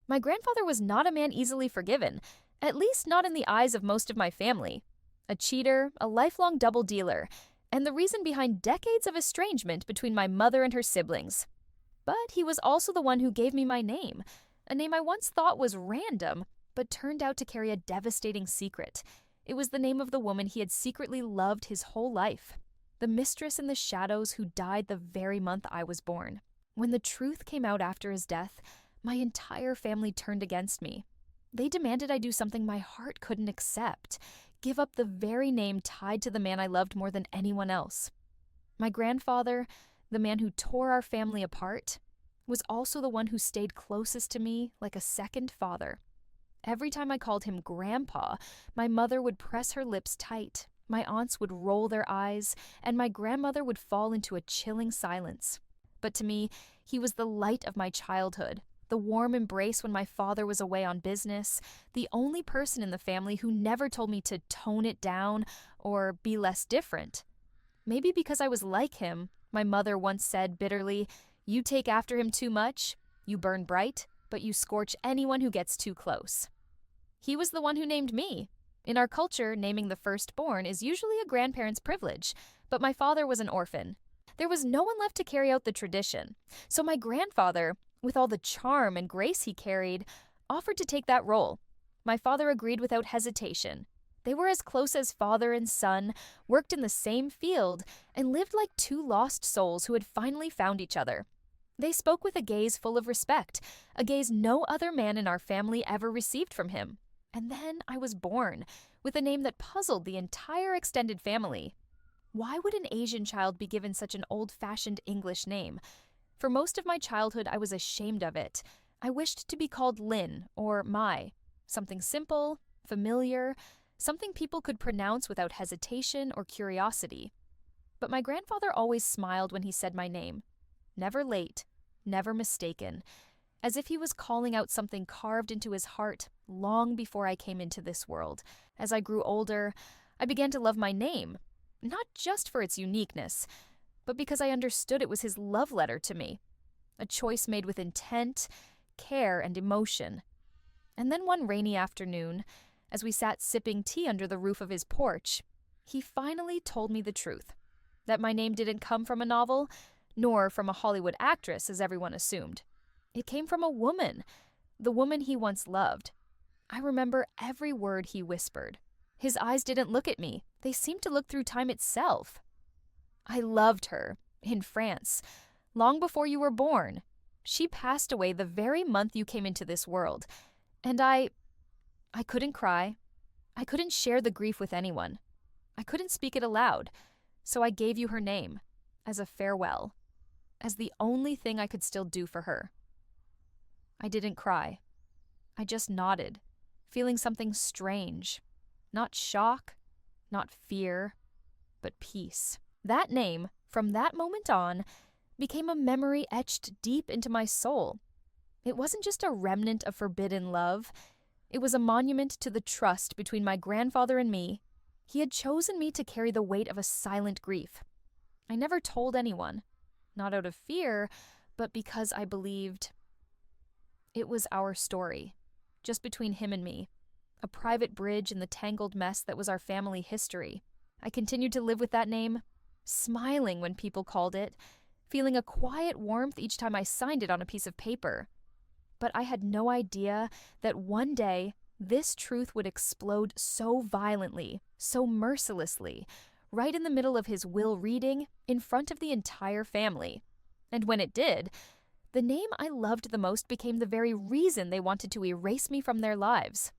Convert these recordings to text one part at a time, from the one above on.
My grandfather was not a man easily forgiven, at least not in the eyes of most of my family. A cheater, a lifelong double dealer, and the reason behind decades of estrangement between my mother and her siblings. But he was also the one who gave me my name, a name I once thought was random, but turned out to carry a devastating secret. It was the name of the woman he had secretly loved his whole life, the mistress in the shadows who died the very month I was born. When the truth came out after his death, my entire family turned against me. They demanded I do something my heart couldn't accept, give up the very name tied to the man I loved more than anyone else. My grandfather, the man who tore our family apart, was also the one who stayed closest to me like a second father. Every time I called him Grandpa, my mother would press her lips tight, my aunts would roll their eyes, and my grandmother would fall into a chilling silence. But to me, he was the light of my childhood, the warm embrace when my father was away on business, the only person in the family who never told me to tone it down or be less different. Maybe because I was like him, my mother once said bitterly, "You take after him too much, you burn bright, but you scorch anyone who gets too close." He was the one who named me. In our culture, naming the firstborn is usually a grandparent's privilege, but my father was an orphan. There was no one left to carry out the tradition, so my grandfather, with all the charm and grace he carried, offered to take that role. My father agreed without hesitation. They were as close as father and son, worked in the same field, and lived like two lost souls who had finally found each other. They spoke with a gaze full of respect, a gaze no other man in our family ever received from him. And then I was born, with a name that puzzled the entire extended family. Why would an Asian child be given such an old-fashioned English name? For most of my childhood, I was ashamed of it. I wished to be called Lin or Mai, something simple, familiar, something people could pronounce without hesitation or curiosity. But my grandfather always smiled when he said my name. Never late, never mistaken, as if he was calling out something carved into his heart long before I came into this world. As I grew older, I began to love my name, not just for its uniqueness, but because I understood it was his love letter to me, a choice made with intent, care, and emotion. And then one rainy afternoon, as we sat sipping tea under the roof of his porch, he finally told me the truth, that my name didn't come from a novel, nor from a Hollywood actress, as everyone assumed. It came from a woman, the woman he once loved. I remember every word he whispered. His eyes didn't look at me. They seemed to look through time itself. I loved her, in France, long before you were born. She passed away the very month you came into this world. And I couldn't cry. I couldn't share the grief with anyone. I couldn't speak it aloud. So I gave you her name, as a farewell, as the only thing I could still do for her. I didn't cry. I just nodded, feeling something strange. Not shock, not fear, but peace. That name, from that moment on, became a memory etched deep into my soul. It wasn't just a remnant of forbidden love. It was a monument to the trust between my grandfather and me. He had chosen me to carry the weight of a silent grief. I never told anyone, not out of fear, but because I believed it was our story, just between him and me, a private bridge in the tangled mess that was our family history. I continued to live with that name, smiling when people called it, feeling a quiet warmth each time I signed it on a piece of paper. But I had no idea that one day this truth would explode so violently, so mercilessly, right in the middle of his will reading, in front of the entire family. And when it did, the name I loved the most became the very reason they wanted to erase me from their lives.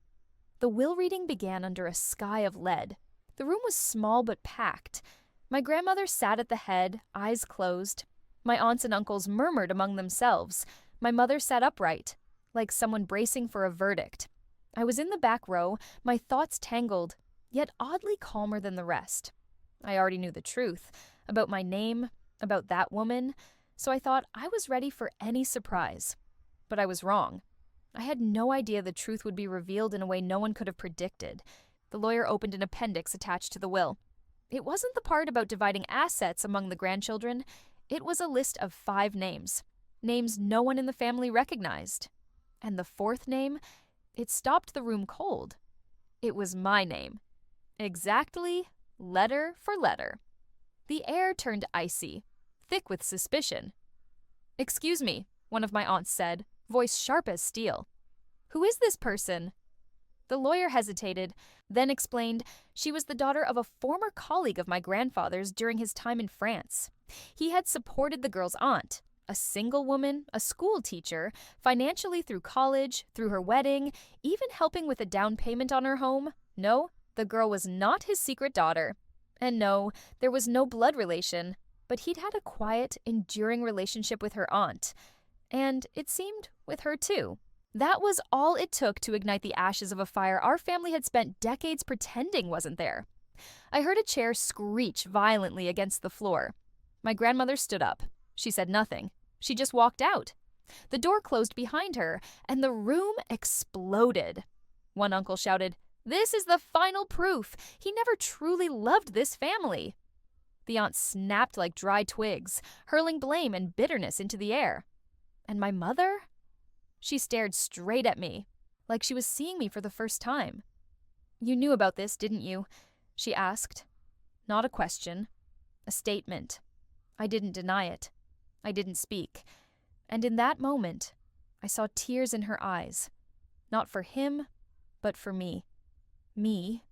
The will reading began under a sky of lead. The room was small but packed. My grandmother sat at the head, eyes closed. My aunts and uncles murmured among themselves. My mother sat upright, like someone bracing for a verdict. I was in the back row, my thoughts tangled, yet oddly calmer than the rest. I already knew the truth, about my name, about that woman, so I thought I was ready for any surprise. But I was wrong. I had no idea the truth would be revealed in a way no one could have predicted. The lawyer opened an appendix attached to the will. It wasn't the part about dividing assets among the grandchildren. It was a list of 5 names. Names no one in the family recognized. And the fourth name, it stopped the room cold. It was my name. Exactly, letter for letter. The air turned icy, thick with suspicion. "Excuse me," one of my aunts said, voice sharp as steel. "Who is this person?" The lawyer hesitated, then explained she was the daughter of a former colleague of my grandfather's during his time in France. He had supported the girl's aunt, a single woman, a school teacher, financially through college, through her wedding, even helping with a down payment on her home. No, the girl was not his secret daughter. And no, there was no blood relation, but he'd had a quiet, enduring relationship with her aunt. And, it seemed, with her too. That was all it took to ignite the ashes of a fire our family had spent decades pretending wasn't there. I heard a chair screech violently against the floor. My grandmother stood up. She said nothing. She just walked out. The door closed behind her, and the room exploded. One uncle shouted, "This is the final proof. He never truly loved this family." The aunt snapped like dry twigs, hurling blame and bitterness into the air. And my mother? She stared straight at me, like she was seeing me for the first time. "You knew about this, didn't you?" she asked. Not a question, a statement. I didn't deny it. I didn't speak. And in that moment, I saw tears in her eyes. Not for him, but for me. Me,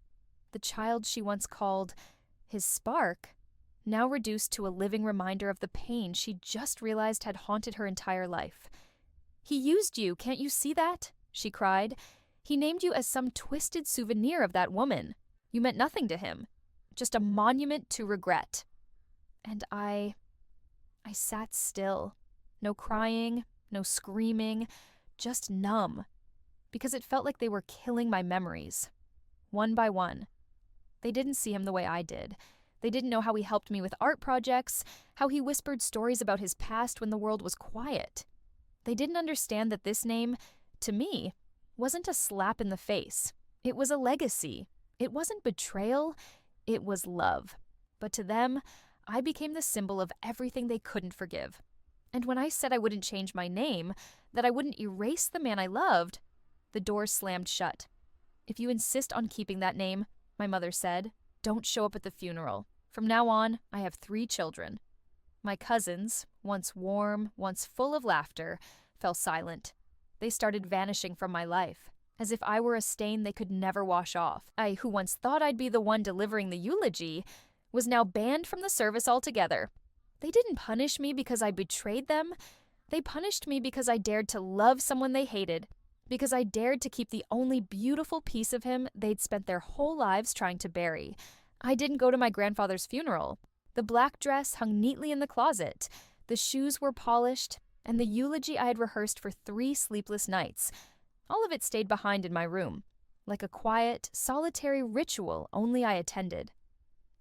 the child she once called his spark, now reduced to a living reminder of the pain she just realized had haunted her entire life. "He used you, can't you see that?" she cried. "He named you as some twisted souvenir of that woman. You meant nothing to him, just a monument to regret." And I sat still. No crying, no screaming, just numb, because it felt like they were killing my memories, one by one. They didn't see him the way I did. They didn't know how he helped me with art projects, how he whispered stories about his past when the world was quiet. They didn't understand that this name, to me, wasn't a slap in the face. It was a legacy. It wasn't betrayal. It was love. But to them, I became the symbol of everything they couldn't forgive. And when I said I wouldn't change my name, that I wouldn't erase the man I loved, the door slammed shut. "If you insist on keeping that name," my mother said, "don't show up at the funeral. From now on, I have 3 children." My cousins, once warm, once full of laughter, fell silent. They started vanishing from my life, as if I were a stain they could never wash off. I, who once thought I'd be the one delivering the eulogy, was now banned from the service altogether. They didn't punish me because I betrayed them. They punished me because I dared to love someone they hated, because I dared to keep the only beautiful piece of him they'd spent their whole lives trying to bury. I didn't go to my grandfather's funeral. The black dress hung neatly in the closet. The shoes were polished, and the eulogy I had rehearsed for 3 sleepless nights. All of it stayed behind in my room, like a quiet, solitary ritual only I attended.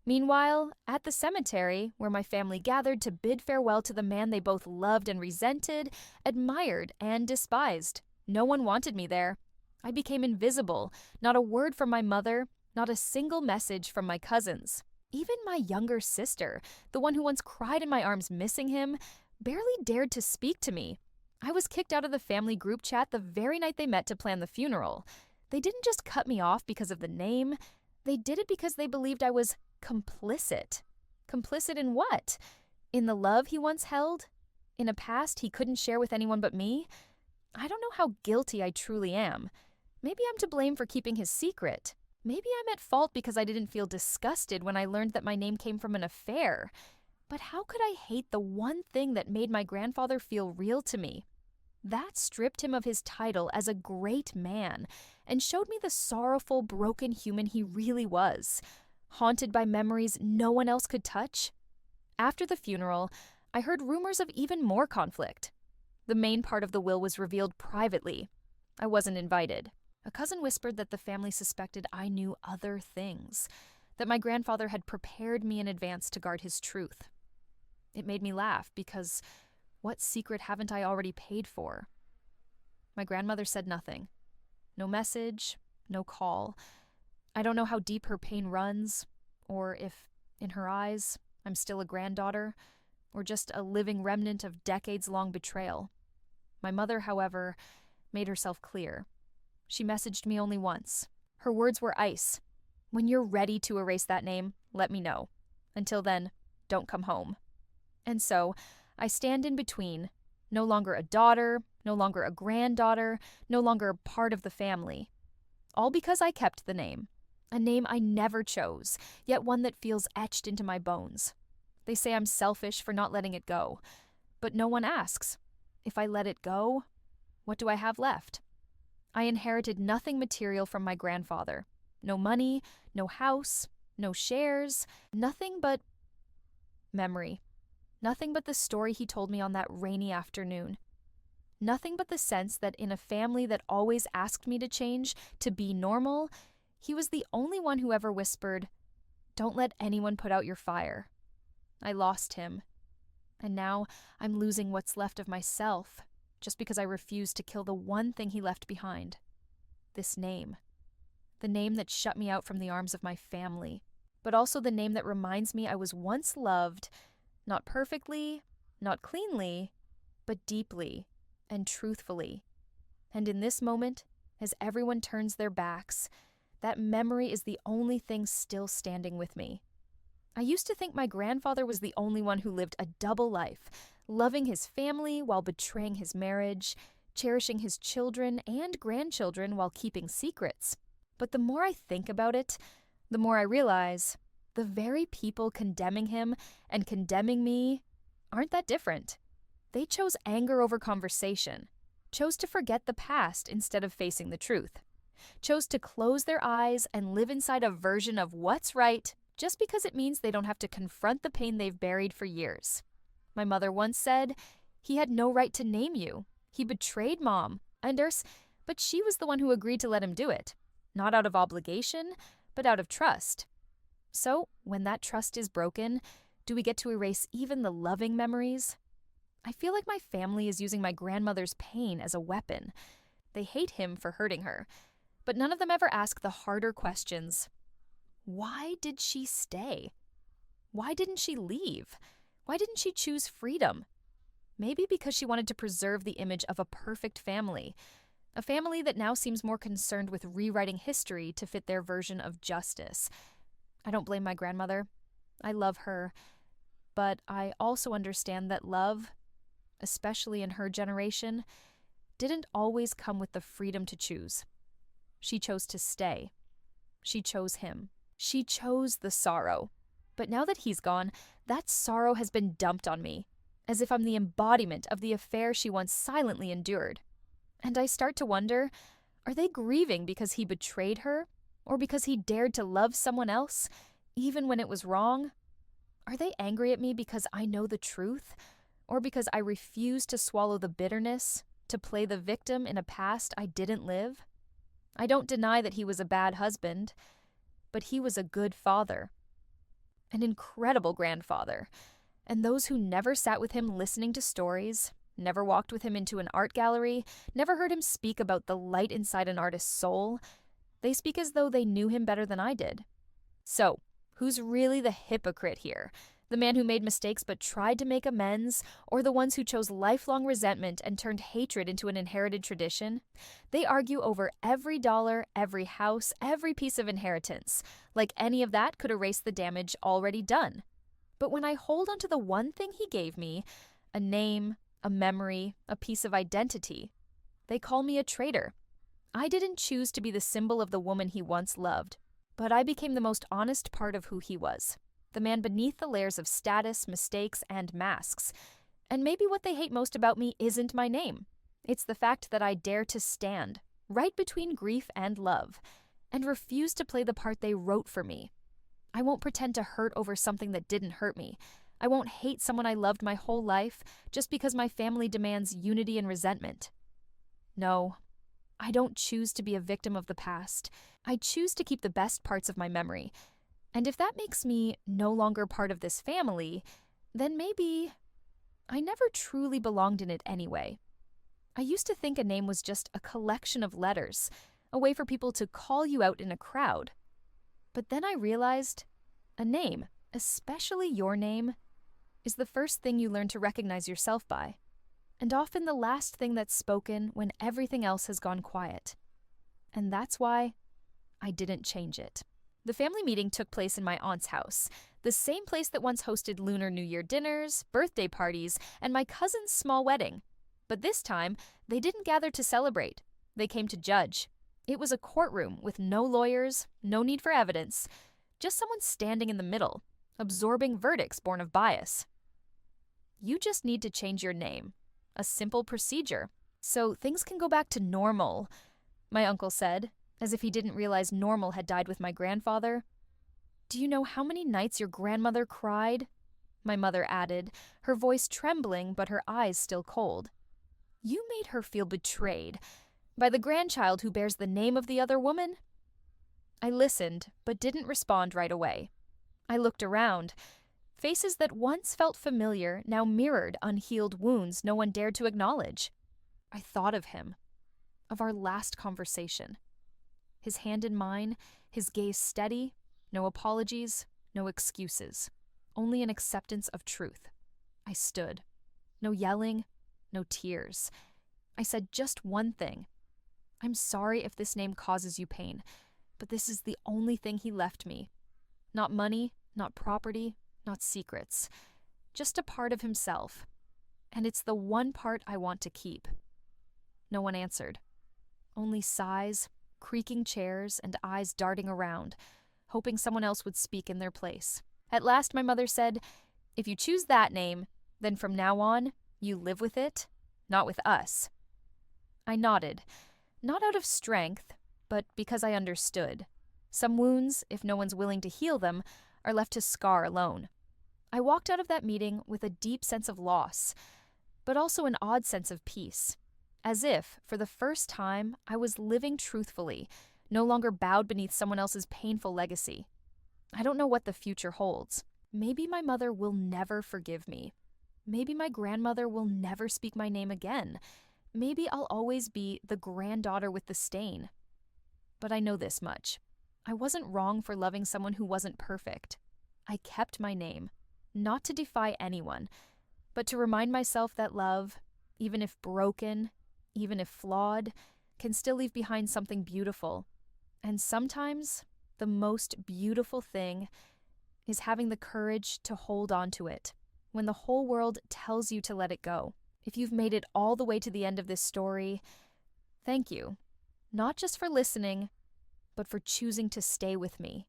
Meanwhile, at the cemetery, where my family gathered to bid farewell to the man they both loved and resented, admired and despised, no one wanted me there. I became invisible, not a word from my mother, not a single message from my cousins. Even my younger sister, the one who once cried in my arms missing him, barely dared to speak to me. I was kicked out of the family group chat the very night they met to plan the funeral. They didn't just cut me off because of the name. They did it because they believed I was complicit. Complicit in what? In the love he once held? In a past he couldn't share with anyone but me? I don't know how guilty I truly am. Maybe I'm to blame for keeping his secret. Maybe I'm at fault because I didn't feel disgusted when I learned that my name came from an affair. But how could I hate the one thing that made my grandfather feel real to me? That stripped him of his title as a great man and showed me the sorrowful, broken human he really was, haunted by memories no one else could touch. After the funeral, I heard rumors of even more conflict. The main part of the will was revealed privately. I wasn't invited. A cousin whispered that the family suspected I knew other things, that my grandfather had prepared me in advance to guard his truth. It made me laugh because what secret haven't I already paid for? My grandmother said nothing. No message, no call. I don't know how deep her pain runs, or if, in her eyes, I'm still a granddaughter, or just a living remnant of decades-long betrayal. My mother, however, made herself clear. She messaged me only once. Her words were ice. When you're ready to erase that name, let me know. Until then, don't come home. And so, I stand in between, no longer a daughter, no longer a granddaughter, no longer part of the family. All because I kept the name. A name I never chose, yet one that feels etched into my bones. They say I'm selfish for not letting it go. But no one asks. If I let it go, what do I have left? I inherited nothing material from my grandfather. No money, no house, no shares, nothing but memory. Nothing but the story he told me on that rainy afternoon. Nothing but the sense that in a family that always asked me to change, to be normal, he was the only one who ever whispered, "Don't let anyone put out your fire." I lost him. And now I'm losing what's left of myself, just because I refused to kill the one thing he left behind. This name. The name that shut me out from the arms of my family, but also the name that reminds me I was once loved, not perfectly, not cleanly, but deeply and truthfully. And in this moment, as everyone turns their backs, that memory is the only thing still standing with me. I used to think my grandfather was the only one who lived a double life, loving his family while betraying his marriage, cherishing his children and grandchildren while keeping secrets. But the more I think about it, the more I realize the very people condemning him and condemning me aren't that different. They chose anger over conversation, chose to forget the past instead of facing the truth, chose to close their eyes and live inside a version of what's right just because it means they don't have to confront the pain they've buried for years. My mother once said, "He had no right to name you. He betrayed Mom, but she was the one who agreed to let him do it. Not out of obligation, but out of trust." So, when that trust is broken, do we get to erase even the loving memories? I feel like my family is using my grandmother's pain as a weapon. They hate him for hurting her, but none of them ever ask the harder questions. Why did she stay? Why didn't she leave? Why didn't she choose freedom? Maybe because she wanted to preserve the image of a perfect family, a family that now seems more concerned with rewriting history to fit their version of justice. I don't blame my grandmother. I love her. But I also understand that love, especially in her generation, didn't always come with the freedom to choose. She chose to stay. She chose him. She chose the sorrow. But now that he's gone, that sorrow has been dumped on me, as if I'm the embodiment of the affair she once silently endured. And I start to wonder, are they grieving because he betrayed her? Or because he dared to love someone else, even when it was wrong? Are they angry at me because I know the truth? Or because I refuse to swallow the bitterness, to play the victim in a past I didn't live? I don't deny that he was a bad husband, but he was a good father. An incredible grandfather. And those who never sat with him listening to stories, never walked with him into an art gallery, never heard him speak about the light inside an artist's soul, they speak as though they knew him better than I did. So, who's really the hypocrite here? The man who made mistakes but tried to make amends, or the ones who chose lifelong resentment and turned hatred into an inherited tradition? They argue over every dollar, every house, every piece of inheritance, like any of that could erase the damage already done. But when I hold onto the one thing he gave me, a name, a memory, a piece of identity, they call me a traitor. I didn't choose to be the symbol of the woman he once loved, but I became the most honest part of who he was. The man beneath the layers of status, mistakes, and masks. And maybe what they hate most about me isn't my name. It's the fact that I dare to stand, right between grief and love, and refuse to play the part they wrote for me. I won't pretend to hurt over something that didn't hurt me. I won't hate someone I loved my whole life just because my family demands unity and resentment. No, I don't choose to be a victim of the past. I choose to keep the best parts of my memory. And if that makes me no longer part of this family, then maybe I never truly belonged in it anyway. I used to think a name was just a collection of letters, a way for people to call you out in a crowd. But then I realized a name, especially your name, is the first thing you learn to recognize yourself by. and often the last thing that's spoken when everything else has gone quiet. And that's why I didn't change it. The family meeting took place in my aunt's house, the same place that once hosted Lunar New Year dinners, birthday parties, and my cousin's small wedding. But this time, they didn't gather to celebrate. They came to judge. It was a courtroom with no lawyers, no need for evidence, just someone standing in the middle, absorbing verdicts born of bias. You just need to change your name. A simple procedure. So things can go back to normal, my uncle said, as if he didn't realize normal had died with my grandfather. Do you know how many nights your grandmother cried? My mother added, her voice trembling but her eyes still cold. You made her feel betrayed by the grandchild who bears the name of the other woman? I listened, but didn't respond right away. I looked around. Faces that once felt familiar now mirrored unhealed wounds no one dared to acknowledge. I thought of him, of our last conversation. His hand in mine, his gaze steady, no apologies, no excuses, only an acceptance of truth. I stood. No yelling, no tears. I said just one thing. I'm sorry if this name causes you pain, but this is the only thing he left me. Not money, not property, not secrets. Just a part of himself. And it's the one part I want to keep. No one answered. Only sighs, creaking chairs, and eyes darting around, hoping someone else would speak in their place. At last my mother said, if you choose that name, then from now on, you live with it, not with us. I nodded, not out of strength, but because I understood. Some wounds, if no one's willing to heal them, are left to scar alone. I walked out of that meeting with a deep sense of loss, but also an odd sense of peace. As if, for the first time, I was living truthfully, no longer bowed beneath someone else's painful legacy. I don't know what the future holds. Maybe my mother will never forgive me. Maybe my grandmother will never speak my name again. Maybe I'll always be the granddaughter with the stain. But I know this much. I wasn't wrong for loving someone who wasn't perfect. I kept my name, not to defy anyone, but to remind myself that love, even if broken, even if flawed, can still leave behind something beautiful. And sometimes, the most beautiful thing is having the courage to hold on to it when the whole world tells you to let it go. If you've made it all the way to the end of this story, thank you. Not just for listening, but for choosing to stay with me.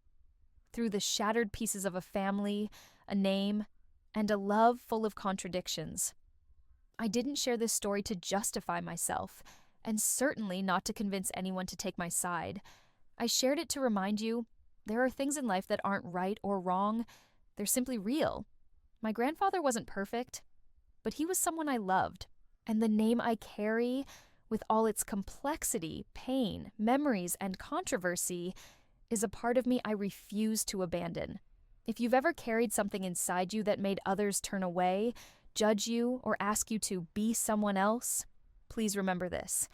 Through the shattered pieces of a family, a name, and a love full of contradictions. I didn't share this story to justify myself, and certainly not to convince anyone to take my side. I shared it to remind you there are things in life that aren't right or wrong. They're simply real. My grandfather wasn't perfect, but he was someone I loved, and the name I carry, with all its complexity, pain, memories, and controversy, is a part of me I refuse to abandon. If you've ever carried something inside you that made others turn away, judge you, or ask you to be someone else, please remember this.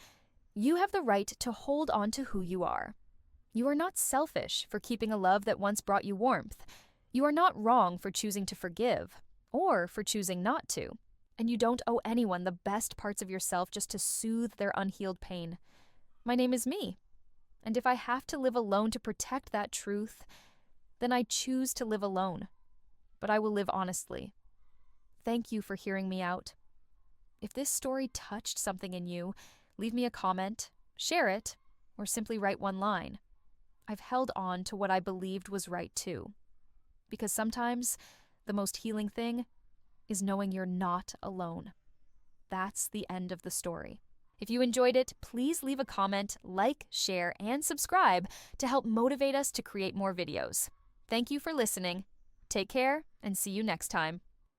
You have the right to hold on to who you are. You are not selfish for keeping a love that once brought you warmth. You are not wrong for choosing to forgive, or for choosing not to. And you don't owe anyone the best parts of yourself just to soothe their unhealed pain. My name is me. And if I have to live alone to protect that truth, then I choose to live alone. But I will live honestly. Thank you for hearing me out. If this story touched something in you, leave me a comment, share it, or simply write one line. I've held on to what I believed was right too. Because sometimes the most healing thing is knowing you're not alone. That's the end of the story. If you enjoyed it, please leave a comment, like, share, and subscribe to help motivate us to create more videos. Thank you for listening. Take care, and see you next time.